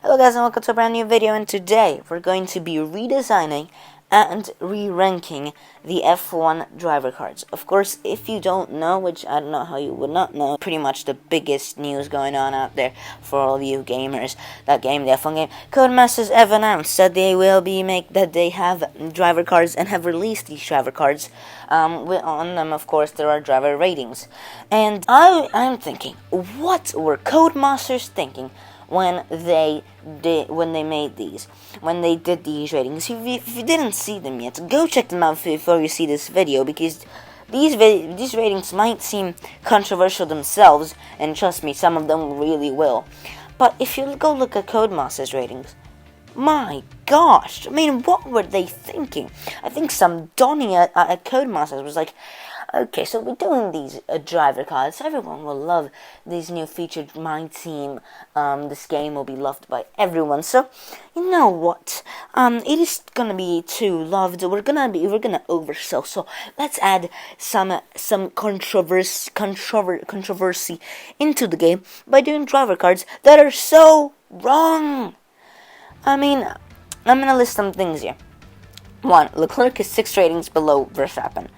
Hello guys and welcome to a brand new video, and today we're going to be redesigning and re-ranking the F1 driver cards. Of course, if you don't know, which I don't know how you would not know, pretty much the biggest news going on out there for all of you gamers that game the F1 game, Codemasters have announced that they will be they have driver cards and have released these driver cards. On them, of course, there are driver ratings, and I'm thinking, what were Codemasters thinking when they did these ratings? If you didn't see them yet, go check them out before you see this video, because these ratings might seem controversial themselves, and trust me, some of them really will. But if you go look at Codemasters ratings, my gosh, I mean, what were they thinking? I think some Donnie at Codemasters was like, okay, so we're doing these driver cards. Everyone will love these new featured My Team. This game will be loved by everyone. So, you know what? It is gonna be too loved. We're gonna oversell. So let's add some controversy into the game by doing driver cards that are so wrong. I mean, I'm gonna list some things here. 1. Leclerc is 6 ratings below Verstappen.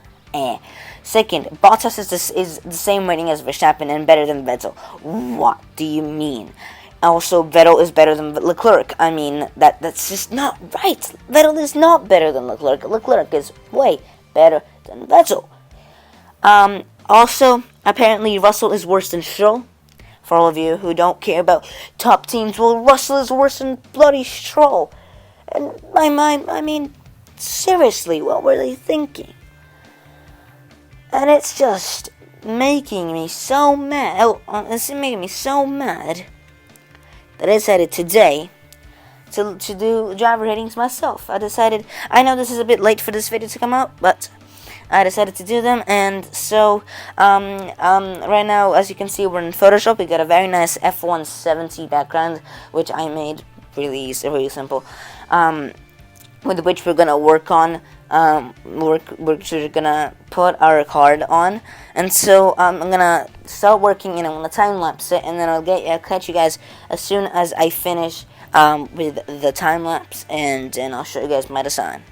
Second, Bottas is the same rating as Verstappen and better than Vettel. What do you mean? Also, Vettel is better than Leclerc. I mean, that's just not right. Vettel is not better than Leclerc. Leclerc is way better than Vettel. Also, apparently Russell is worse than Stroll. For all of you who don't care about top teams, well, Russell is worse than bloody Stroll. And my mind, I mean, seriously, what were they thinking? And it's just making me so mad. It's making me so mad that I decided today to do driver ratings myself. I know this is a bit late for this video to come out, but I decided to do them. And so right now, as you can see, we're in Photoshop. We got a very nice F1 70 background, which I made really easy, really simple, with which we're gonna work on. We're gonna put our card on, and so I'm gonna start working, and I'm gonna time lapse it, and then I'll catch you guys as soon as I finish with the time lapse, and then I'll show you guys my design.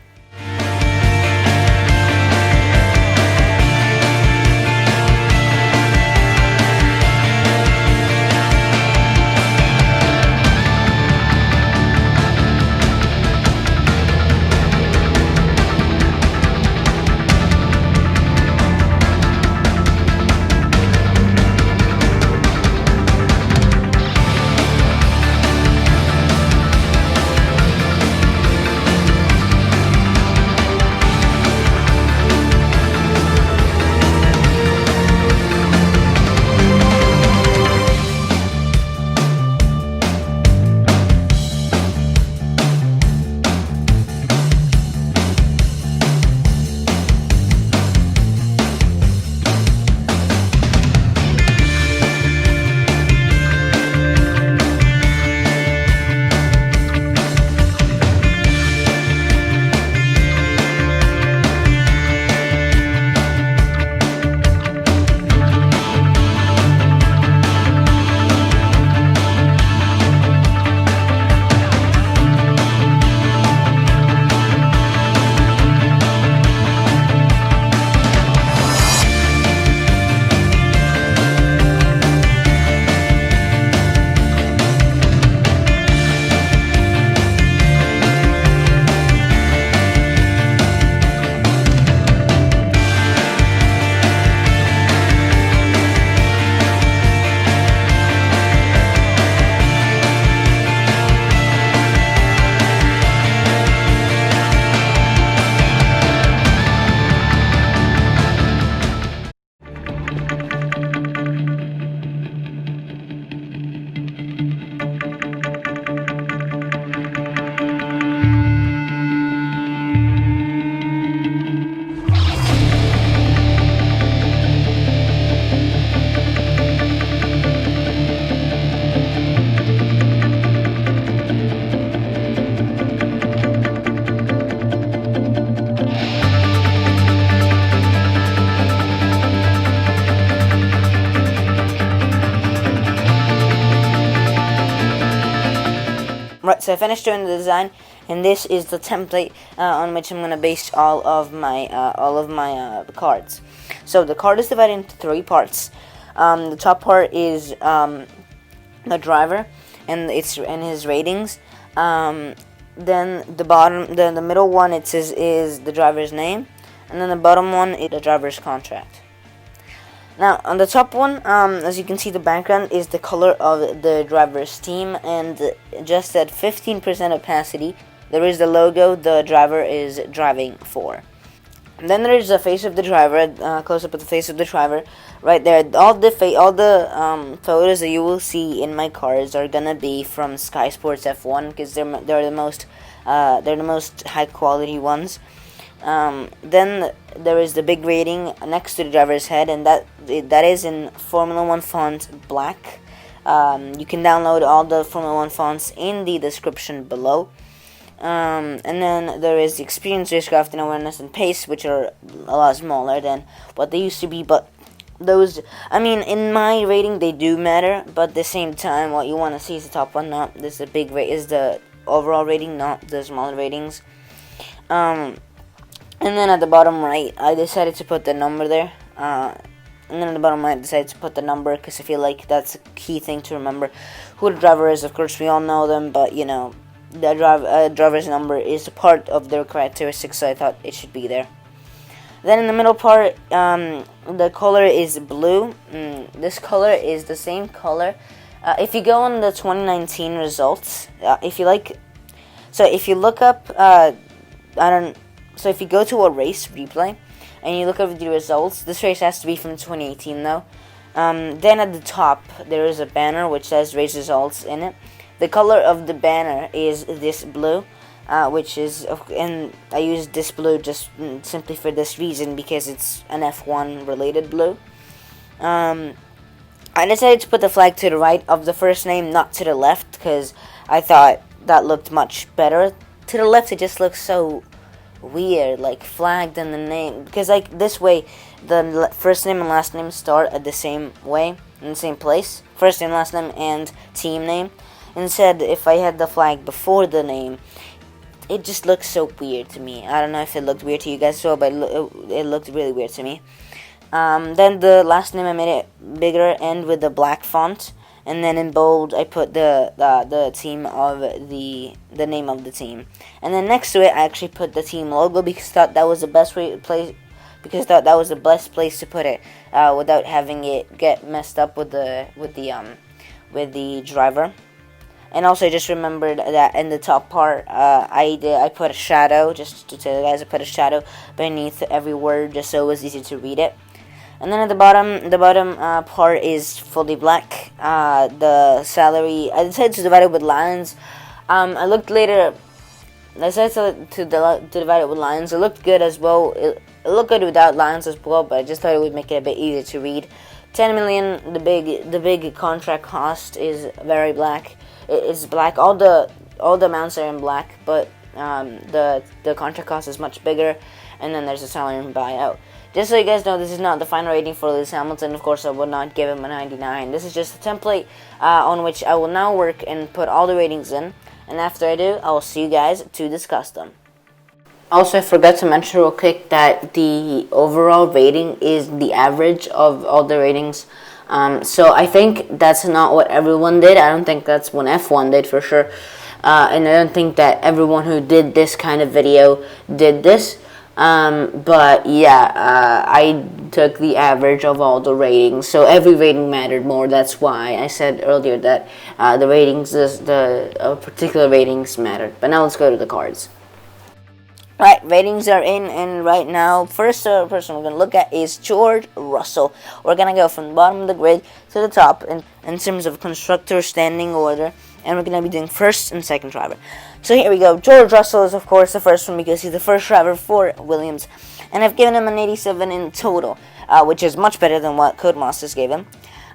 Right, so I finished doing the design, and this is the template on which I'm gonna base all of my cards. So the card is divided into 3 parts. The top part is the driver and his ratings. Then the middle one is the driver's name, and then the bottom one is the driver's contract. Now, on the top one, as you can see, the background is the color of the driver's team, and just at 15% opacity, there is the logo the driver is driving for. And then there is the face of the driver, close up of the face of the driver, right there. All the photos that you will see in my cards are gonna be from Sky Sports F1 because they're the most high quality ones. Then there is the big rating next to the driver's head, and that is in Formula 1 font black. You can download all the Formula 1 fonts in the description below. And then there is the experience, racecraft, and awareness and pace, which are a lot smaller than what they used to be, but those, I mean, in my rating they do matter, but at the same time what you want to see is the top one, not this. The big rate is the overall rating, not the smaller ratings. And then at the bottom right, I decided to put the number there. And then at the bottom right, I decided to put the number because I feel like that's a key thing to remember. Who the driver is, of course, we all know them, but, you know, the driver's number is a part of their characteristics, so I thought it should be there. Then in the middle part, the color is blue. This color is the same color. If you go on the 2019 results, if you look up, So if you go to a race replay and you look over the results, this race has to be from 2018 though. Then at the top there is a banner which says race results in it. The color of the banner is this blue, and I used this blue just simply for this reason because it's an F1 related blue. I decided to put the flag to the right of the first name, not to the left, because I thought that looked much better. To the left it just looks so weird, like flagged in the name, because like this way the first name and last name start at the same way, in the same place, first name, last name, and team name. Instead, if I had the flag before the name, it just looks so weird to me. I don't know if it looked weird to you guys as well, but it looked really weird to me. Then the last name I made it bigger and with the black font, and then in bold I put the team of the name of the team, and then next to it I actually put the team logo because I thought that was the best place to put it without having it get messed up with the driver. And also I just remembered that in the top part I put a shadow, just to tell you guys, I put a shadow beneath every word just so it was easy to read it. And then at the bottom part is fully black. The salary, I decided to divide it with lines. I looked later, I decided to divide it with lines. It looked good as well. It looked good without lines as well, but I just thought it would make it a bit easier to read. 10 million, the big contract cost is very black. It's black. All the amounts are in black, but the contract cost is much bigger, and then there's a salary and buyout. Just so you guys know, this is not the final rating for Lewis Hamilton. Of course, I would not give him a 99. This is just a template on which I will now work and put all the ratings in. And after I do, I will see you guys to discuss them. Also, I forgot to mention real quick that the overall rating is the average of all the ratings. So I think that's not what everyone did. I don't think that's what F1 did for sure. And I don't think that everyone who did this kind of video did this. But yeah, I took the average of all the ratings, so every rating mattered more. That's why I said earlier that the ratings, the particular ratings mattered. But now let's go to the cards. Right, ratings are in, and right now, first person we're going to look at is George Russell. We're going to go from the bottom of the grid to the top in terms of constructor standing order, and we're going to be doing first and second driver. So here we go. George Russell is, of course, the first one because he's the first driver for Williams, and I've given him an 87 in total, which is much better than what Codemasters gave him.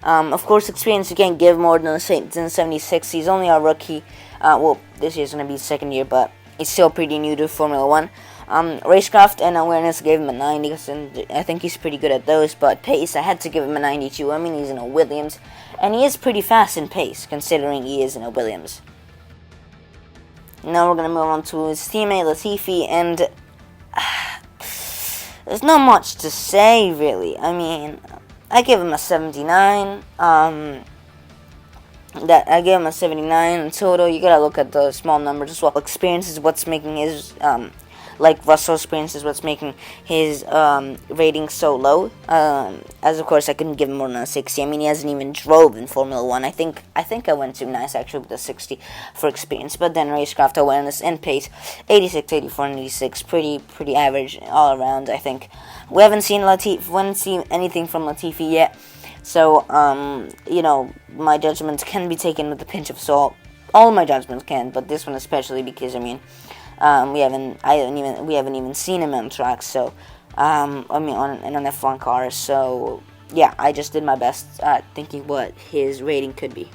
Of course, experience, you can't give more than 76. He's only a rookie. Well, this year's going to be his second year, but he's still pretty new to Formula 1. Racecraft and awareness gave him a 90, and I think he's pretty good at those, but pace, I had to give him a 92. I mean, he's in a Williams, and he is pretty fast in pace, considering he is in a Williams. Now we're gonna move on to his teammate Latifi, and there's not much to say really. I mean, I give him a 79. I gave him a 79 in total. You gotta look at the small numbers as well. Experience is what's making his like Russell experience is what's making his rating so low. As of course I couldn't give him more than a 60. I mean, he hasn't even drove in Formula 1. I think I went too nice actually with a 60 for experience. But then racecraft awareness and pace, 86, 84, and 86, pretty average all around. I think we haven't seen anything from Latifi yet. So you know, my judgments can be taken with a pinch of salt. All my judgments can, but this one especially because I mean, we haven't even seen him on track. So I mean, on an F1 car. So yeah, I just did my best at thinking what his rating could be.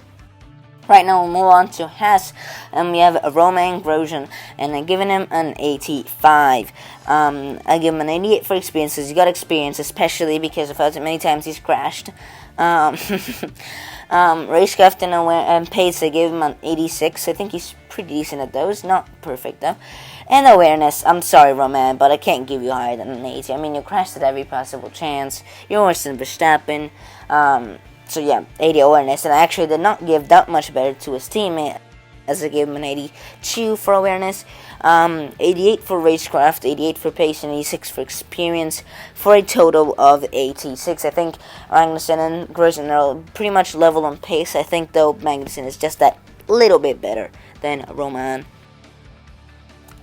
Right now we'll move on to Haas, and we have Romain Grosjean, and I'm giving him an 85. I give him an 88 for experiences. You got experience, especially because of how many times he's crashed. Racecraft and pace, I gave him an 86. I think he's pretty decent at those, not perfect though. And awareness, I'm sorry Romain, but I can't give you higher than an 80. I mean, you crashed at every possible chance. You're worse than Verstappen. So yeah, 80 awareness, and I actually did not give that much better to his teammate, as I gave him an 82 for awareness, 88 for racecraft, 88 for pace, and 86 for experience, for a total of 86. I think Magnussen and Grosjean are pretty much level on pace. I think though Magnussen is just that little bit better than Romain.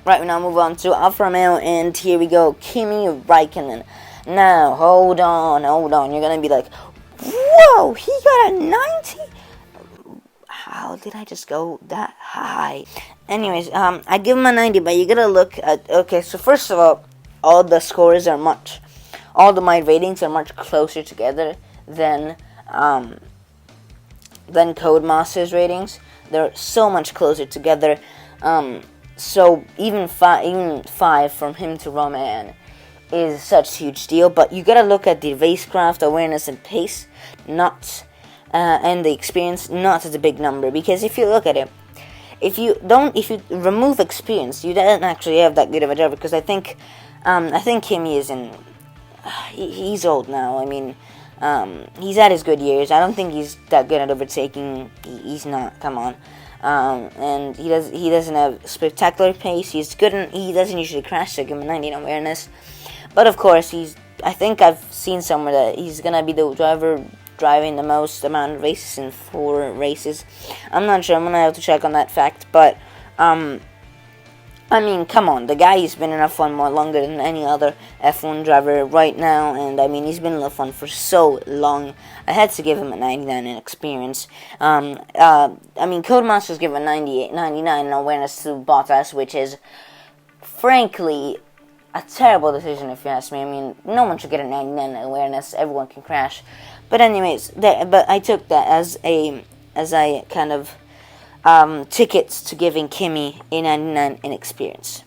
Right, we now move on to Alfa Romeo, and here we go, Kimi Räikkönen. Now, hold on, you're gonna be like, whoa, he got a 90? How did I just go that high? Anyways, I give him a 90, but you gotta look at, okay, so first of all the scores are my ratings are much closer together than Codemasters ratings. They're so much closer together. So even five from him to Romain is such a huge deal, but you gotta look at the racecraft, awareness, and pace, not and the experience, not as a big number. Because if you look at it, if you remove experience, you don't actually have that good of a driver. Because I think Kimi is he's old now. I mean, he's at his good years. I don't think he's that good at overtaking. He's not. Come on. And he doesn't have spectacular pace. He's good. He doesn't usually crash. So give him a 90 in awareness. But of course, I think I've seen somewhere that he's gonna be the driver driving the most amount of races in 4 races. I'm not sure. I'm gonna have to check on that fact. But I mean, come on, the guy has been in F1 more longer than any other F1 driver right now, and I mean, he's been in F1 for so long. I had to give him a 99 in experience. I mean, Codemasters give a 99 in awareness to Bottas, which is frankly a terrible decision if you ask me. I mean, no one should get a 99 in awareness. Everyone can crash. But anyways, but I took that as a kind of tickets to giving Kimi a 99 in experience.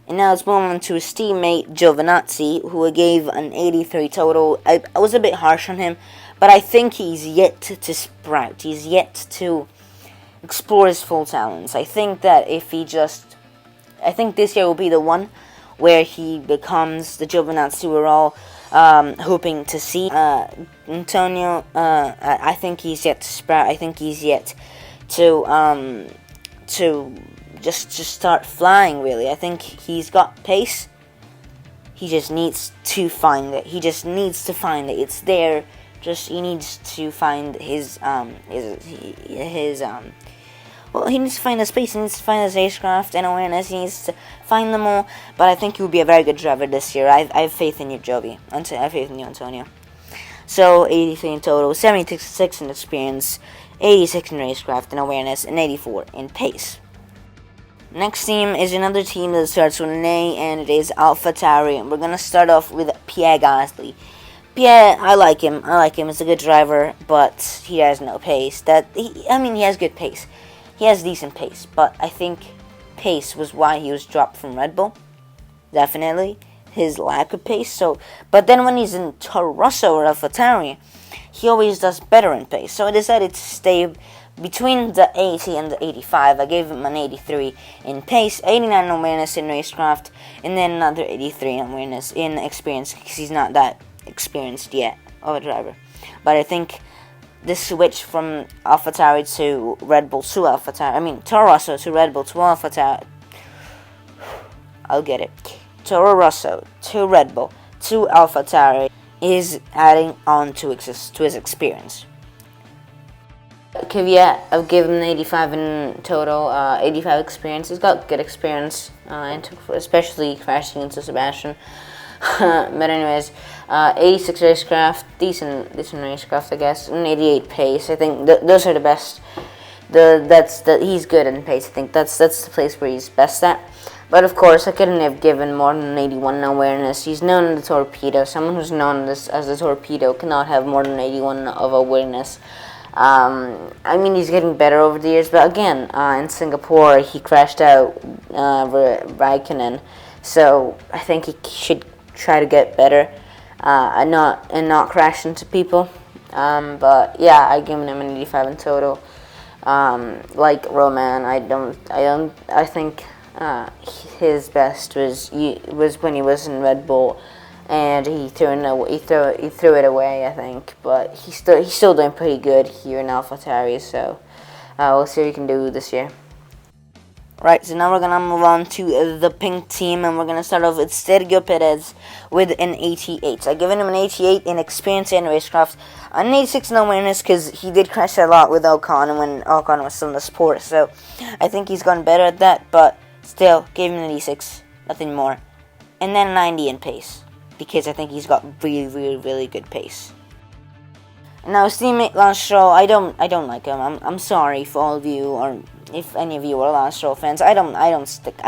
And now let's move on to his teammate Giovinazzi, who I gave an 83 total. I was a bit harsh on him, but I think he's yet to sprout. He's yet to explore his full talents. I think that I think this year will be the one where he becomes the Giovinazzi we're all hoping to see. Antonio, I think he's yet to sprout. I think he's yet to just start flying, really. I think he's got pace. He just needs to find it. It's there. He needs to find well, he needs to find the space, he needs to find his racecraft and awareness, he needs to find them all, but I think he will be a very good driver this year. I have faith in you, Jovi. I have faith in you, Antonio. So, 83 in total, 76 in experience, 86 in racecraft and awareness, and 84 in pace. Next team is another team that starts with an A, and it is AlphaTauri, and we're going to start off with Pierre Gasly. Pierre, I like him. He's a good driver, but he has no pace. He has good pace. He has decent pace, but I think pace was why he was dropped from Red Bull. Definitely. His lack of pace. But then when he's in Toro Rosso or AlphaTauri, he always does better in pace. So I decided to stay between the 80 and the 85, I gave him an 83 in pace, 89 in awareness in racecraft, and then another 83 in awareness in experience, because he's not that experienced yet of a driver. But I think the switch from AlphaTauri to Red Bull to AlphaTauri, Toro Rosso to Red Bull to AlphaTauri, I'll get it, Toro Rosso to Red Bull to AlphaTauri is adding on to his experience. Caveat, I've given him 85 in total, 85 experience. He's got good experience, especially crashing into Sebastian. But anyways, 86 racecraft, decent racecraft, I guess, and 88 pace. I think those are the best. He's good in pace. I think that's the place where he's best at. But of course, I couldn't have given more than 81 in awareness. He's known as the Torpedo. Someone who's known as the Torpedo cannot have more than 81 of awareness. He's getting better over the years, but again, in Singapore, he crashed out RAIKKONEN, so I think he should try to get better and not crash into people. But yeah, I give him an 85 in total. Like Roman, I think his best was when he was in Red Bull, and he threw it away, I think. But he's still doing pretty good here in AlphaTauri, so we'll see what he can do this year. Right, so now we're gonna move on to the pink team, and we're gonna start off with Sergio Perez with an 88. So I've given him an 88 in experience and racecraft, an 86 in awareness because he did crash a lot with Ocon when Ocon was still in the sport. So I think he's gotten better at that, but still gave him an 86, nothing more, and then 90 in pace because I think he's got really, really, really good pace. And now his teammate Lance Stroll, I don't like him. I'm sorry for all of you, or if any of you are Lance Stroll fans. I don't stick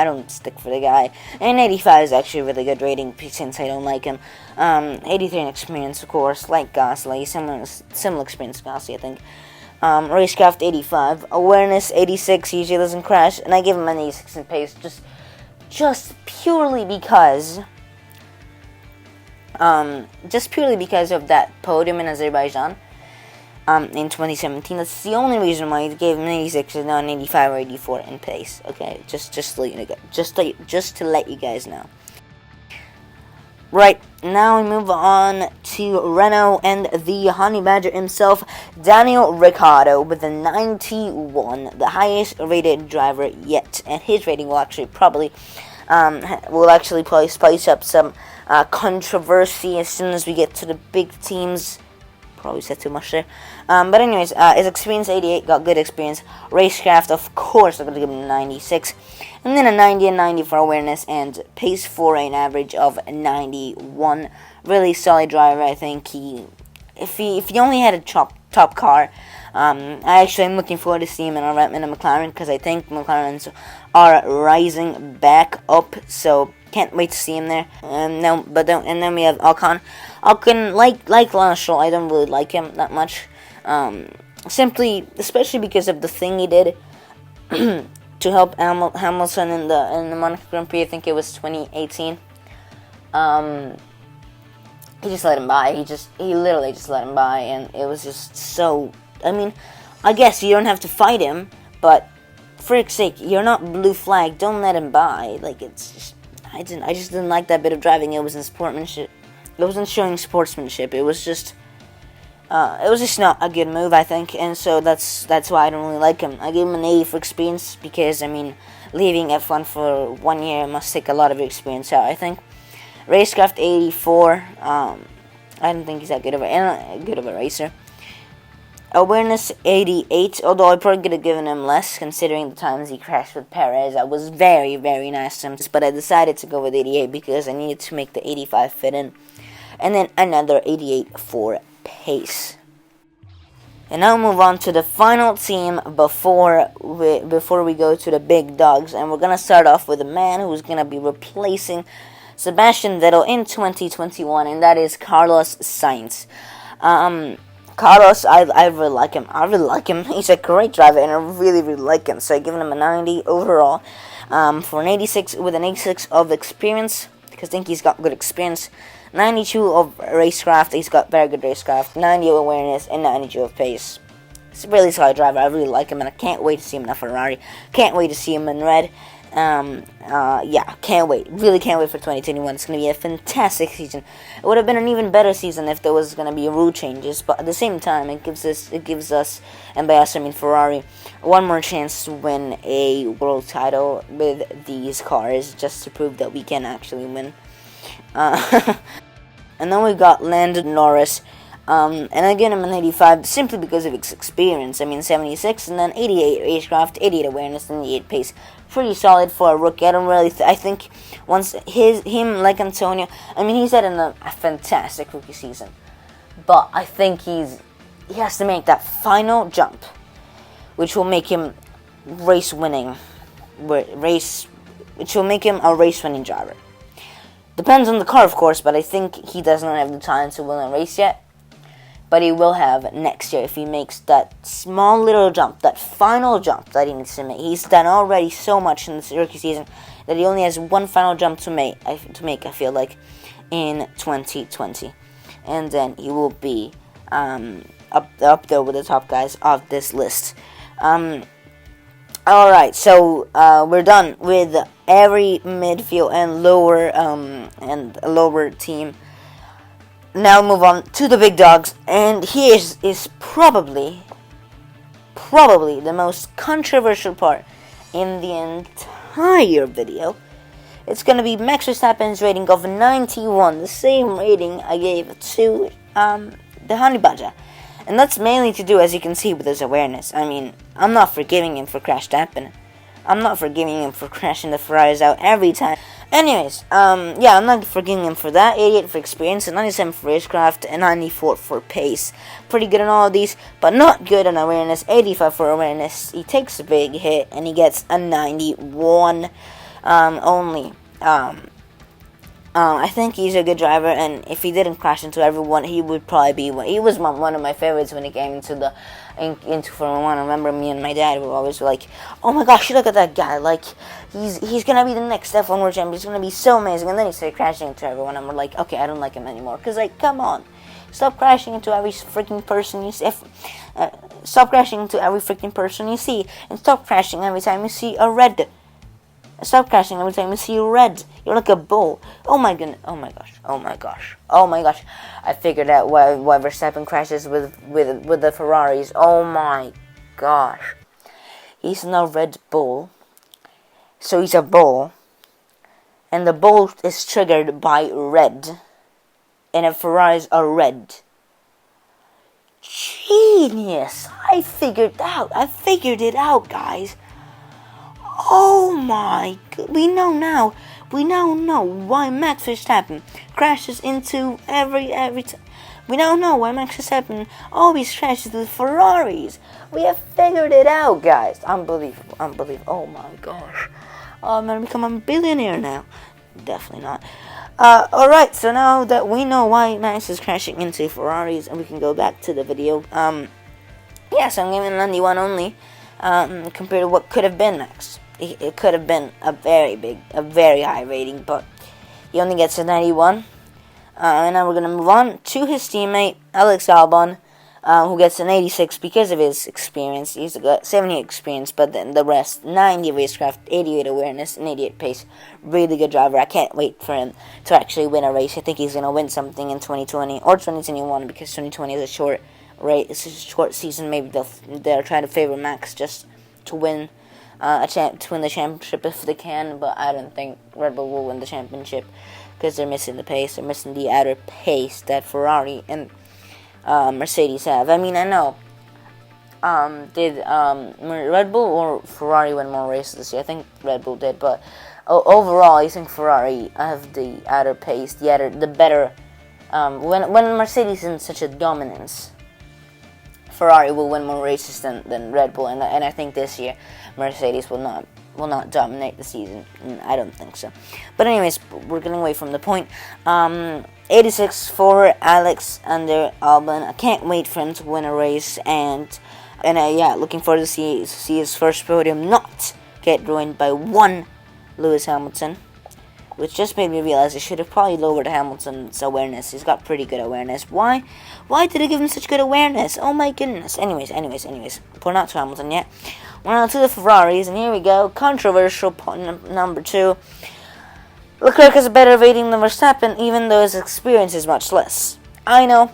for the guy. And 85 is actually a really good rating since I don't like him. 83 in experience, of course, like Gasly, similar experience to Gasly, I think. Racecraft 85, awareness 86. Usually doesn't crash, and I give him an 86 in pace, just purely because of that podium in Azerbaijan in 2017. That's the only reason why he gave him an 86 and not an 85 or 84 in pace. Okay, just to let you guys know. Right, now we move on to Renault and the Honey Badger himself, Daniel Ricciardo, with a 91, the highest rated driver yet, and his rating will actually probably spice up some controversy as soon as we get to the big teams. Probably said too much there. But anyways, his experience 88, got good experience. Racecraft, of course, I'm going to give him a 96. And then a 90 and 90 for awareness, and pace for an average of 91. Really solid driver, I think. If he only had a top car, I actually am looking forward to seeing him in a McLaren, because I think McLarens are rising back up, so can't wait to see him there. And then we have Ocon. Ocon, like Lance Stroll, I don't really like him that much. Especially because of the thing he did to help Hamilton in the Monaco Grand Prix. I think it was 2018. He just let him by. He literally just let him by, and it was just so. I guess you don't have to fight him, but for frick's sake, you're not blue flag. Don't let him by. It's just. I just didn't like that bit of driving. It wasn't sportsmanship. It wasn't showing sportsmanship. It was just not a good move, I think, and so that's why I don't really like him. I gave him an 80 for experience because leaving F1 for 1 year must take a lot of experience out, I think. Racecraft 84. I don't think he's that good of a racer. Awareness 88, although I probably could have given him less considering the times he crashed with Perez. I was very, very nice to him, but I decided to go with 88 because I needed to make the 85 fit in. And then another 88 for pace. And now move on to the final team before we go to the big dogs, and we're going to start off with a man who's going to be replacing Sebastian Vettel in 2021, and that is Carlos Sainz. Carlos, I really like him. He's a great driver, and I really, really like him. So I've given him a 90 overall for an 86 with an 86 of experience, because I think he's got good experience. 92 of racecraft, he's got very good racecraft. 90 of awareness and 92 of pace. He's a really solid driver. I really like him, and I can't wait to see him in a Ferrari. Can't wait to see him in red. Yeah, can't wait. Really can't wait for 2021. It's going to be a fantastic season. It would have been an even better season if there was going to be rule changes, but at the same time, it gives us, and by us I mean Ferrari, one more chance to win a world title with these cars, just to prove that we can actually win. And then we got Landon Norris. And again, I'm an 85 simply because of his experience. I mean, 76 and then 88 racecraft, 88 awareness, and 88 pace. Pretty solid for a rookie. I don't really. I think once him like Antonio. I mean, he's had a fantastic rookie season, but I think he has to make that final jump, which will make him which will make him a race-winning driver. Depends on the car, of course, but I think he does not have the talent to win a race yet. But he will have next year if he makes that small little jump, that final jump that he needs to make. He's done already so much in this rookie season that he only has one final jump to make. I feel like, in 2020, and then he will be up there with the top guys of this list. All right, so we're done with every midfield and lower team. Now move on to the big dogs, and here is probably the most controversial part in the entire video. It's gonna be Max Verstappen's rating of 91, the same rating I gave to the Honey Badger, and that's mainly to do, as you can see, with his awareness. I mean, I'm not forgiving him for crash tapping. I'm not forgiving him for crashing the Ferraris out every time. Anyways, yeah, I'm not forgiving him for that. 88 for experience, and 97 for racecraft, and 94 for pace. Pretty good on all of these, but not good on awareness. 85 for awareness. He takes a big hit, and he gets a 91 only. I think he's a good driver, and if he didn't crash into everyone, he would probably be one. He was one of my favorites when he came into Formula 1. I remember me and my dad were always like, "Oh my gosh, look at that guy! Like, he's gonna be the next F1 World Champion. He's gonna be so amazing." And then he started crashing into everyone, and we're like, "Okay, I don't like him anymore." Cause like, come on, stop crashing into every freaking person you see. Stop crashing into every freaking person you see, and stop crashing every time you see a red. Stop crashing every time you see red. You're like a bull. Oh my goodness. Oh my gosh. Oh my gosh. Oh my gosh. I figured out why Verstappen crashes with the Ferraris. Oh my gosh. He's not a Red Bull. So he's a bull. And the bull is triggered by red. And the Ferraris are red. Genius. I figured it out, guys. Oh my god, we now know why Max Verstappen crashes into every time. We now know why Max Verstappen always crashes with Ferraris. We have figured it out, guys. Unbelievable. Oh my gosh. Oh, I'm gonna become a billionaire now. Definitely not. Alright, so now that we know why Max is crashing into Ferraris, and we can go back to the video, yeah, so I'm giving 91 only, compared to what could have been Max. It could have been a very high rating, but he only gets a 91. And now we're going to move on to his teammate, Alex Albon, who gets an 86 because of his experience. He's got 78 experience, but then the rest, 90 racecraft, 88 awareness, and 88 pace. Really good driver. I can't wait for him to actually win a race. I think he's going to win something in 2020 or 2021, because 2020 is a short race. It's a short season. Maybe they're trying to favor Max just to win to win the championship if they can, but I don't think Red Bull will win the championship because they're missing the pace. They're missing the outer pace that Ferrari and Mercedes have. I mean, I know. Did Red Bull or Ferrari win more races this year? I think Red Bull did, but overall, I think Ferrari have the outer pace, the better. When Mercedes is in such a dominance, Ferrari will win more races than Red Bull, and I think this year Mercedes will not dominate the season. I don't think so. But anyways, we're getting away from the point. 86 for Alexander Albon. I can't wait for him to win a race, and yeah, looking forward to see his first podium not get ruined by one Lewis Hamilton. which just made me realize I should have probably lowered Hamilton's awareness. He's got pretty good awareness. Why? Why did I give him such good awareness? Oh my goodness. Anyways. We're not to Hamilton yet. We're on to the Ferraris, and here we go. Controversial point number 2. Leclerc has a better rating than Verstappen, even though his experience is much less. I know.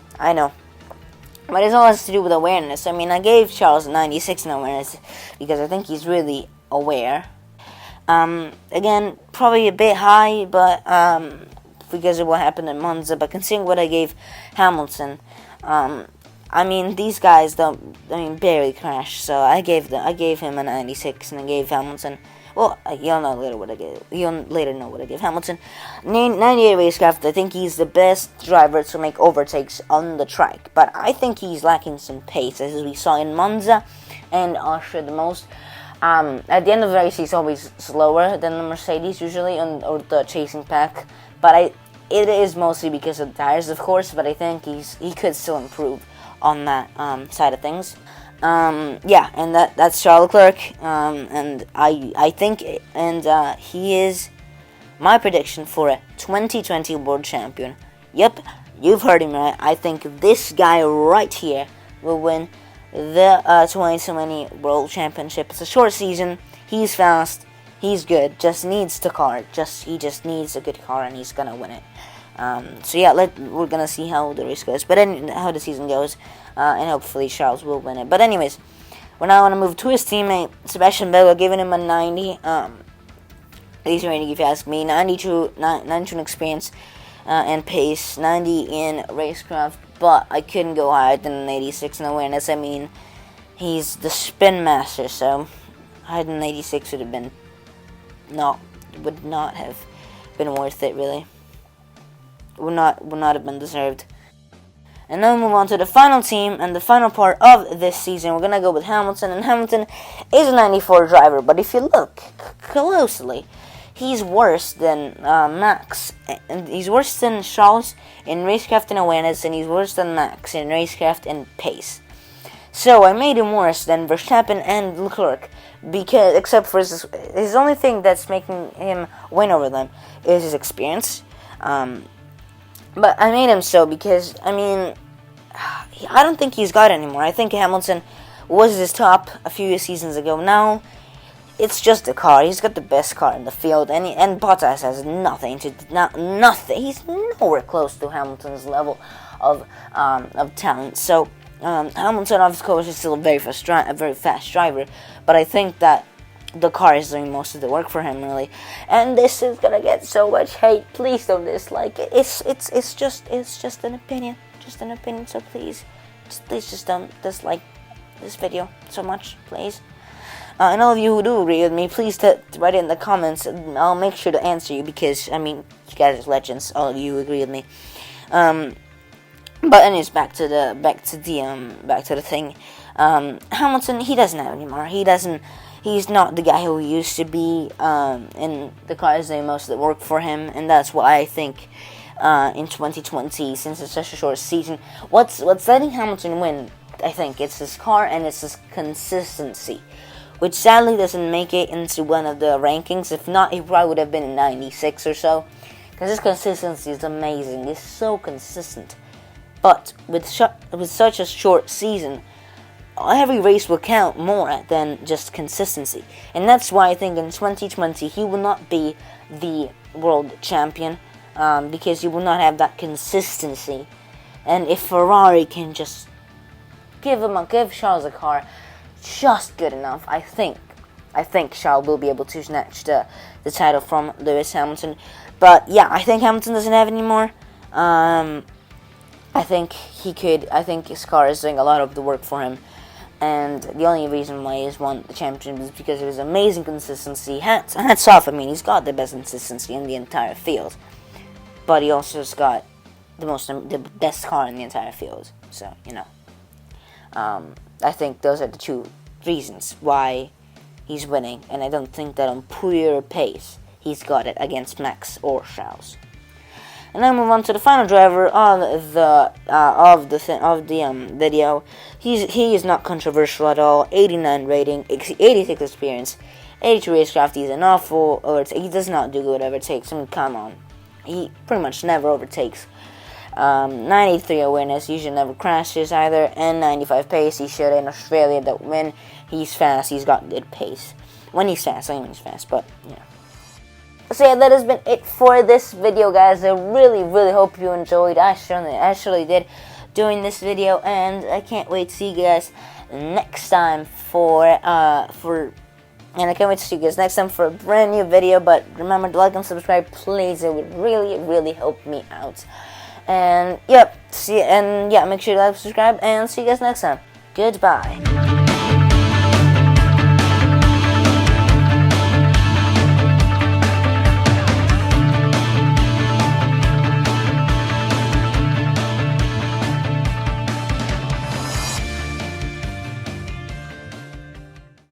But it all has to do with awareness. I mean, I gave Charles a 96 in awareness because I think he's really aware. Again, probably a bit high, but because of what happened in Monza. But considering what I gave Hamilton, I mean, these guys barely crash. So I gave him a 96, and I gave Hamilton. Well, you'll know later what I gave. You'll later know what I gave Hamilton. 98 racecraft. I think he's the best driver to make overtakes on the track, but I think he's lacking some pace, as we saw in Monza and Austria the most. At the end of the race, he's always slower than the Mercedes usually, or the chasing pack. But it is mostly because of the tires, of course. But I think he could still improve on that side of things. Yeah, and that's Charles Leclerc, and I think, and he is my prediction for a 2020 world champion. Yep, you've heard him right. I think this guy right here will win the 2020 world championship. It's a short season. He's fast. He's good. Just needs the car. He just needs a good car, and he's gonna win it. So yeah, we're gonna see how the race goes, how the season goes, and hopefully Charles will win it. But anyways, we're now gonna move to his teammate Sebastian Vettel, giving him a 90. He's rating, if you ask me, 92 in experience and pace, 90 in racecraft, but I couldn't go higher than an 86 in awareness. I mean, he's the spin master, so higher than 86 would not have been worth it, really. Would not have been deserved. And then we move on to the final team and the final part of this season. We're gonna go with Hamilton, and Hamilton is a 94 driver, but if you look closely, he's worse than Max, and he's worse than Charles in racecraft and awareness, and he's worse than Max in racecraft and pace. So I made him worse than Verstappen and Leclerc, because except for his only thing that's making him win over them is his experience. But I made him so because, I mean, I don't think he's got it anymore. I think Hamilton was his top a few seasons ago. Now, it's just a car. He's got the best car in the field, and Bottas has nothing. He's nowhere close to Hamilton's level of talent. So, Hamilton, of course, is still a very fast driver, but I think that the car is doing most of the work for him, really. And this is gonna get so much hate. Please don't dislike it. It's just an opinion. So please just don't dislike this video so much, please. And all of you who do agree with me, please write it in the comments, and I'll make sure to answer you, because I mean, you guys are legends. All of you who agree with me. But anyways, back to the thing. Hamilton, he doesn't have it anymore. He's not the guy who he used to be, and the cars do most of the work for him, and that's why I think in 2020, since it's such a short season, what's letting Hamilton win, I think, it's his car and it's his consistency, which sadly doesn't make it into one of the rankings. If not, he probably would have been in 96 or so, because his consistency is amazing. He's so consistent. But with such a short season, every race will count more than just consistency. And that's why I think in 2020 he will not be the world champion, because he will not have that consistency. And if Ferrari can just give Charles a car just good enough, I think Charles will be able to snatch the title from Lewis Hamilton. But yeah, I think Hamilton doesn't have it anymore. I think he could. I think his car is doing a lot of the work for him. And the only reason why he's won the championship is because of his amazing consistency. Hats off, I mean, he's got the best consistency in the entire field. But he also has got the best car in the entire field. So, you know. I think those are the two reasons why he's winning. And I don't think that on pure pace he's got it against Max or Charles. And then move on to the final driver of the video. He is not controversial at all. 89 rating, 86 experience, racecraft, he's an awful he does not do good overtakes. I mean, come on. He pretty much never overtakes. 93 awareness, usually never crashes either, and 95 pace. He showed in Australia that when he's fast, he's got good pace. When he's fast, I mean he's fast, but yeah. So yeah, that has been it for this video, guys. I really hope you enjoyed. I surely did doing this video, and I can't wait to see you guys next time for a brand new video. But remember to like and subscribe, please. It would really help me out. And yep, make sure to like, subscribe, and see you guys next time. Goodbye.